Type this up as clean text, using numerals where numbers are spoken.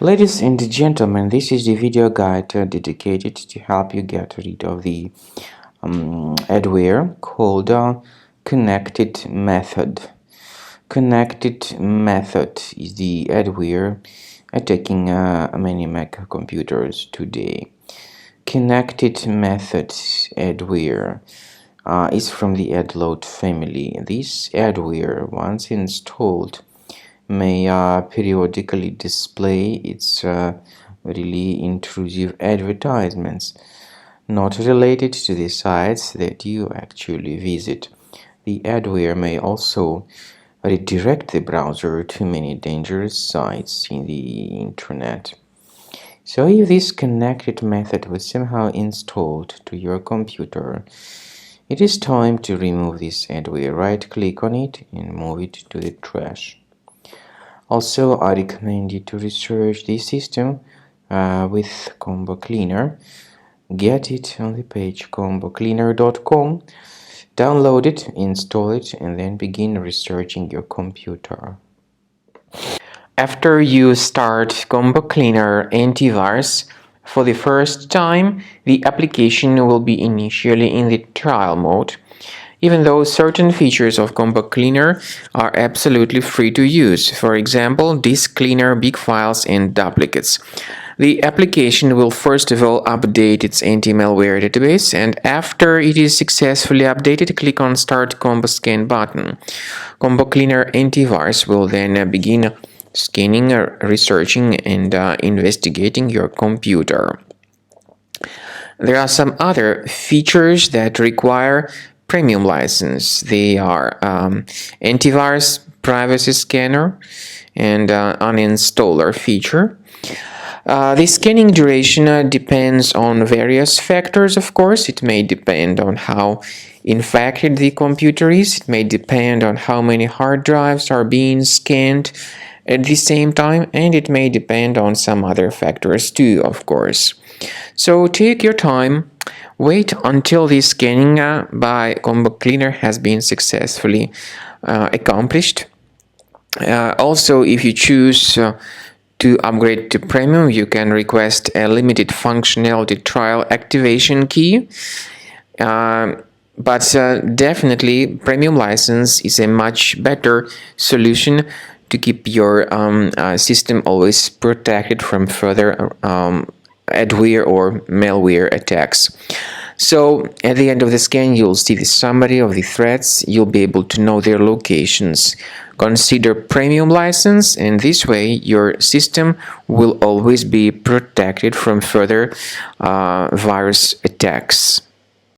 Ladies and gentlemen, this is the video guide dedicated to help you get rid of the adware called ConnectedMethod. ConnectedMethod is the adware attacking many Mac computers today. ConnectedMethod adware is from the adload family. This adware, once installed, may periodically display its really intrusive advertisements not related to the sites that you actually visit. The adware may also redirect the browser to many dangerous sites in the internet. So if this ConnectedMethod was somehow installed to your computer, it is time to remove this adware. Right-click on it and move it to the trash. Also, I recommend you to research this system with Combo Cleaner. Get it on the page combocleaner.com, download it, install it, and then begin researching your computer. After you start Combo Cleaner antivirus for the first time, the application will be initially in the trial mode, even though certain features of Combo Cleaner are absolutely free to use. For example, disk cleaner, big files, and duplicates. The application will first of all update its anti-malware database, and after it is successfully updated, click on Start Combo Scan button. Combo Cleaner antivirus will then begin scanning, researching, and investigating your computer. There are some other features that require premium license. They are antivirus, privacy scanner, and uninstaller feature. The scanning duration depends on various factors, of course. It may depend on how infected the computer is. It may depend on how many hard drives are being scanned at the same time, and it may depend on some other factors too, of course. So take your time, wait until the scanning by Combo Cleaner has been successfully accomplished. Also, if you choose to upgrade to Premium, you can request a limited functionality trial activation key. But definitely, Premium license is a much better solution to keep your system always protected from further adware or malware attacks. So at the end of the scan, you'll see the summary of the threats. You'll be able to know their locations. Consider Premium license, and this way your system will always be protected from further virus attacks.